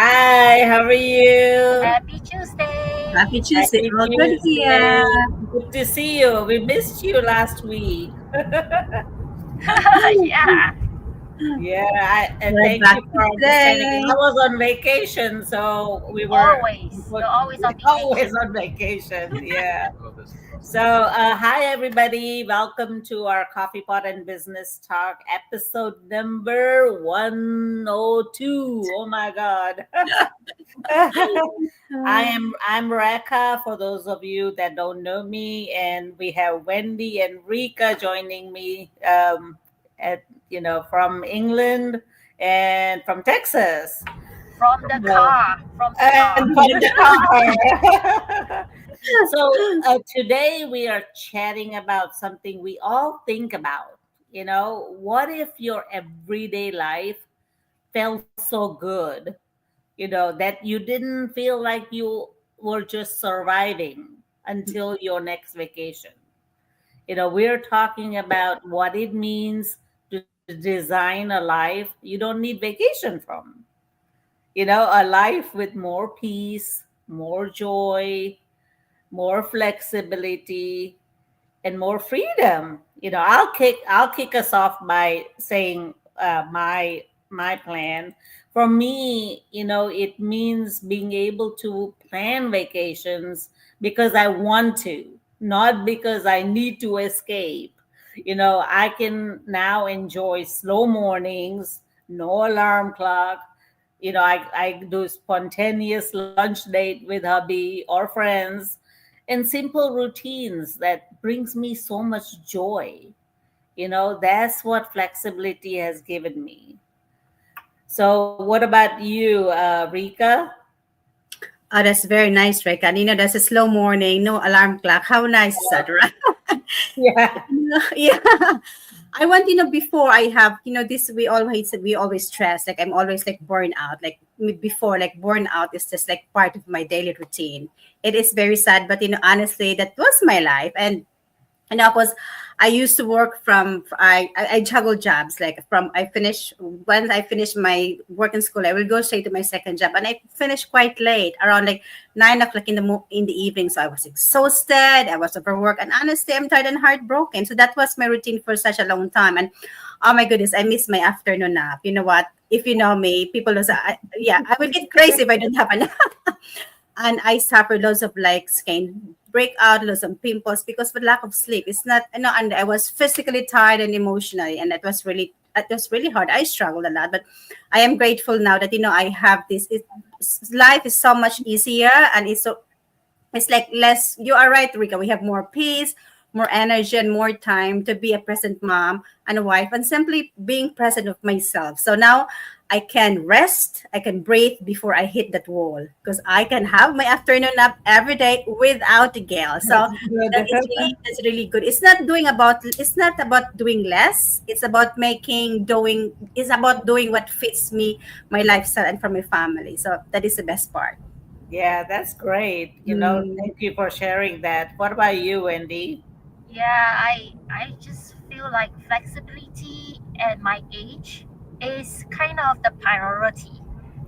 Hi, how are you? Happy Tuesday! Happy Tuesday. Happy All good here. Tuesday. Good to see you. We missed you last week. Yeah, Yeah, and We're thank back you for understanding. today. I was on vacation, so we were always. You're always on always vacation. on vacation. Yeah. So, hi everybody. Welcome to our Coffee Pot and Business Talk episode number 102. Oh my God. I'm Reka for those of you that don't know me, and we have Wendy and Rika joining me at from England and from Texas. From the So, car. From the and car. from the car. So today we are chatting about something we all think about. What if your everyday life felt so good? That you didn't feel like you were just surviving until your next vacation. We're talking about what it means to design a life you don't need vacation from. A life with more peace, more joy, more flexibility, and more freedom. I'll kick us off by saying my plan. For me, it means being able to plan vacations because I want to, not because I need to escape. I can now enjoy slow mornings, no alarm clock. I do spontaneous lunch date with hubby or friends, and simple routines that brings me so much joy. That's what flexibility has given me. So what about you, Rika? Oh, that's very nice, Reka. And that's a slow morning, no alarm clock. How nice is that, right? Yeah. Yeah. I want, before I have, this we always stress. Like I'm always like burn out. Like before, like burn out is just like part of my daily routine. It is very sad, but honestly, that was my life. And that was, I used to work from, I juggle jobs. Like from I finish once I finish my work in school, I will go straight to my second job, and I finish quite late, around like 9 o'clock in the evening. So I was exhausted, I was overworked, and honestly, I'm tired and heartbroken. So that was my routine for such a long time. And oh my goodness, I miss my afternoon nap. You know what? If you know me, people will say, yeah, I will get crazy if I don't have a nap. And I suffered lots of like skin breakout, lots of pimples because of lack of sleep. It's not, and I was physically tired and emotionally, and it was really hard. I struggled a lot, but I am grateful now that I have this. Life is so much easier, and it's like less. You are right, Rika. We have more peace, more energy, and more time to be a present mom and a wife, and simply being present with myself. So now I can rest, I can breathe before I hit that wall, because I can have my afternoon nap every day without the guilt. So That's good. that's really good. It's not about doing less. It's about doing what fits me, my lifestyle, and for my family. So that is the best part. Yeah, that's great. Mm. Thank you for sharing that. What about you, Wendy? Yeah, I just feel like flexibility at my age is kind of the priority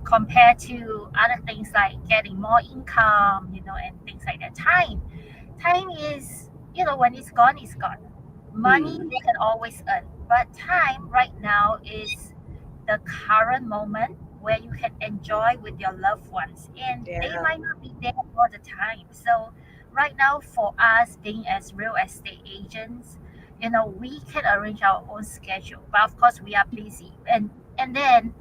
compared to other things like getting more income, and things like that. Time is, when it's gone, it's gone. Money Mm. we can always earn, but time right now is the current moment where you can enjoy with your loved ones, and they Yeah. might not be there all the time. So right now, for us being as real estate agents, we can arrange our own schedule, but of course we are busy. And then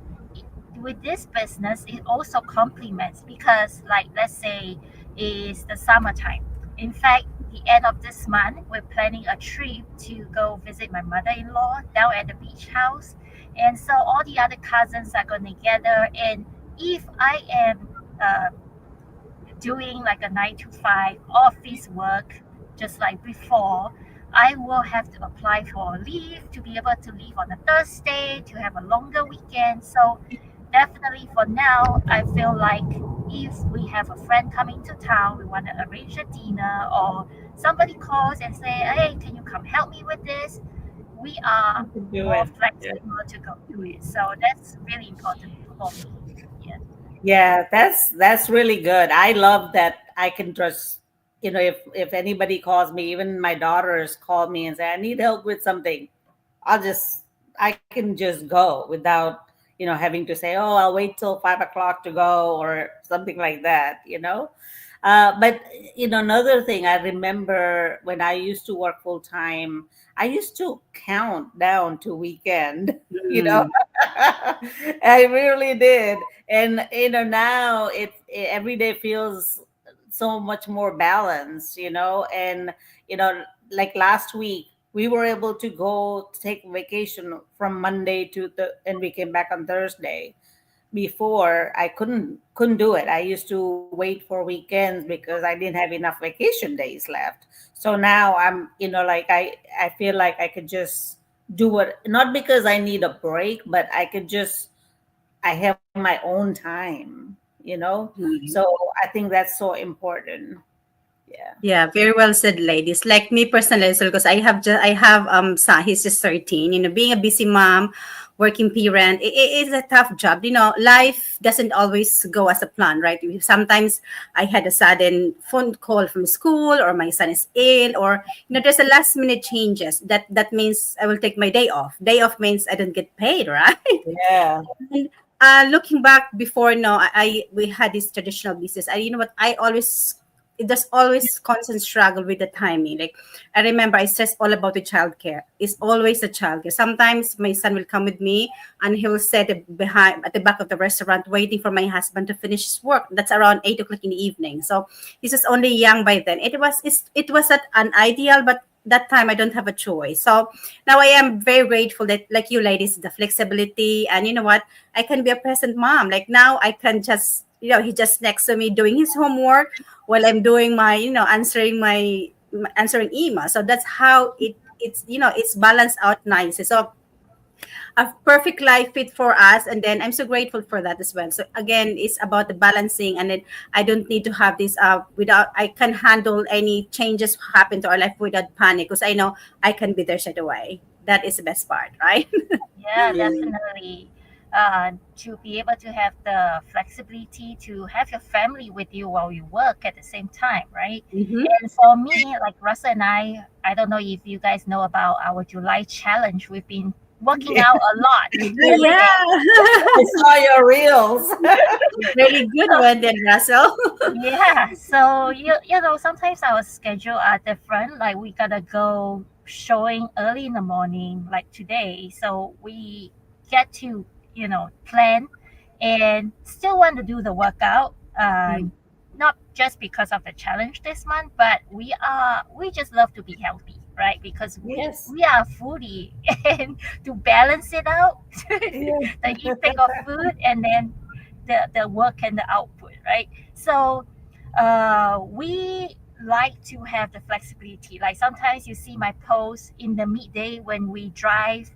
with this business, it also complements, because like, let's say it's the summertime. In fact, the end of this month, we're planning a trip to go visit my mother-in-law down at the beach house. And so all the other cousins are going to gather. And if I am doing like a 9 to 5 office work, just like before, I will have to apply for leave to be able to leave on a Thursday to have a longer weekend. So definitely for now, I feel like if we have a friend coming to town, we want to arrange a dinner, or somebody calls and say, hey, can you come help me with this? We are You can do more it. Yeah. flexible to go do it. So that's really important for me. Yeah. Yeah, that's really good. I love that I can just, if anybody calls me, even my daughters call me and say I need help with something, I'll just I can just go without, having to say, oh, I'll wait till 5 o'clock to go or something like that, but another thing I remember when I used to work full time, I used to count down to weekend, you know. Mm. I really did. And now every day feels so much more balanced, and like last week we were able to go take vacation from Monday to the and we came back on Thursday. Before I couldn't do it. I used to wait for weekends because I didn't have enough vacation days left. So now I'm, like I feel like I could just do what, not because I need a break, but I have my own time. So Mm. I think that's so important. Yeah. Yeah, very well said, ladies. Like me personally, so because I have son, he's just 13. Being a busy mom, working parent, it is a tough job. Life doesn't always go as a plan, right? Sometimes I had a sudden phone call from school, or my son is ill, or there's a last minute changes. That means I will take my day off. Day off means I don't get paid, right? Yeah. And looking back before, no, we had this traditional business. What I always there's always constant struggle with the timing. Like I remember, I stress all about the childcare. It's always the childcare. Sometimes my son will come with me, and he will sit behind at the back of the restaurant, waiting for my husband to finish his work. That's around 8 o'clock in the evening. So he's just only young by then. It was not an ideal, but that time I don't have a choice. So now I am very grateful that, like you ladies, the flexibility, and you know what, I can be a present mom. Like now I can just, he just next to me doing his homework while I'm doing my, answering email. So that's how it's balanced out nice. So a perfect life fit for us, and then I'm so grateful for that as well. So again, it's about the balancing, and then I don't need to have this without, I can handle any changes happen to our life without panic, because I know I can be there straight away. That is the best part, right? Yeah, definitely. To be able to have the flexibility to have your family with you while you work at the same time, right? Mm-hmm. And for me, like Russell and I don't know if you guys know about our July challenge. We've been working Yeah. out a lot every Yeah. day. I saw your reels. Very good So, one then, Russell. yeah, so sometimes our schedule are different. Like we gotta go showing early in the morning, like today. So we get to plan and still want to do the workout. Mm. Not just because of the challenge this month, but we just love to be healthy, right? Because we Yes. we are foodie, and to balance it out, Yeah. the intake of food and then the work and the output, right? So we like to have the flexibility. Like sometimes you see my post in the midday when we drive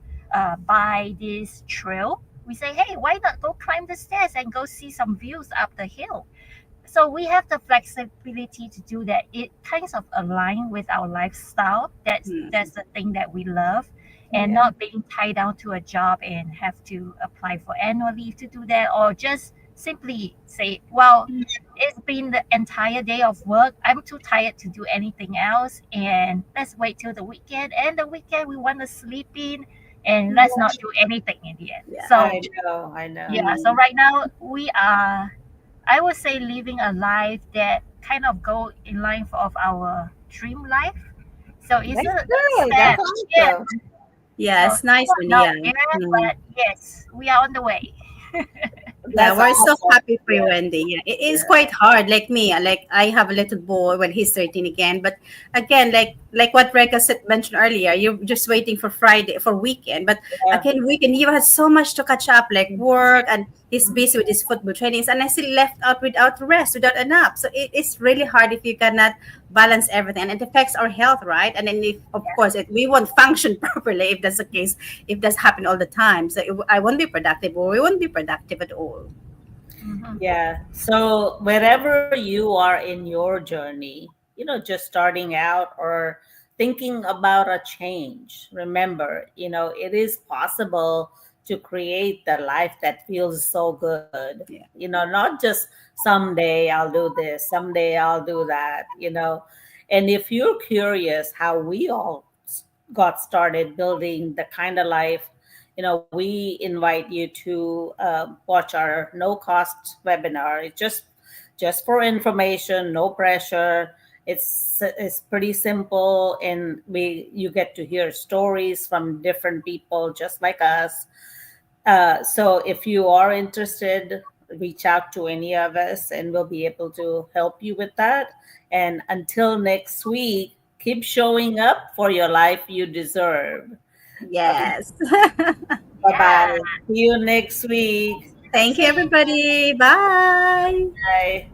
by this trail. We say, hey, why not go climb the stairs and go see some views up the hill? So we have the flexibility to do that. It kind of align with our lifestyle. That's Mm. the thing that we love, and Yeah. not being tied down to a job and have to apply for annual leave to do that, or just simply say, well, it's been the entire day of work. I'm too tired to do anything else, and let's wait till the weekend. And the weekend we want to sleep in, and let's not do anything in the end. Yeah. So I know. I know. yeah, so Mm. right now we are, I would say, living a life that kind of go in line of our dream life. So it's That's a good. step, That's yeah. awesome. Yeah, So it's nice still when, not yeah. there, Mm. but yes, we are on the way. Yeah, That's we're so awesome. happy for you, Yeah. Wendy. Yeah, it is Yeah. quite hard. Like me, like I have a little boy. Well, he's 13 again. But again, like what Reka mentioned earlier, you're just waiting for Friday for weekend. But Yeah. again, weekend you have so much to catch up, like work, and he's busy with his football trainings, and I still left out without rest, without a nap. So it is really hard if you cannot balance everything, and it affects our health, right? And then if, of Yeah. course, we won't function properly if that's the case, if that's happen all the time. So I won't be productive, or we won't be productive at all. Hmm. Yeah. So wherever you are in your journey, just starting out or thinking about a change, remember, it is possible to create the life that feels so good. Yeah. Not just someday I'll do this, someday I'll do that. And if you're curious how we all got started building the kind of life, we invite you to watch our no cost webinar. It's just for information, no pressure. It's pretty simple, and you get to hear stories from different people just like us. So if you are interested, reach out to any of us and we'll be able to help you with that. And until next week, keep showing up for your life you deserve. Yes. Bye Yeah. bye. See you next week. Thank you, everybody. Bye. Bye.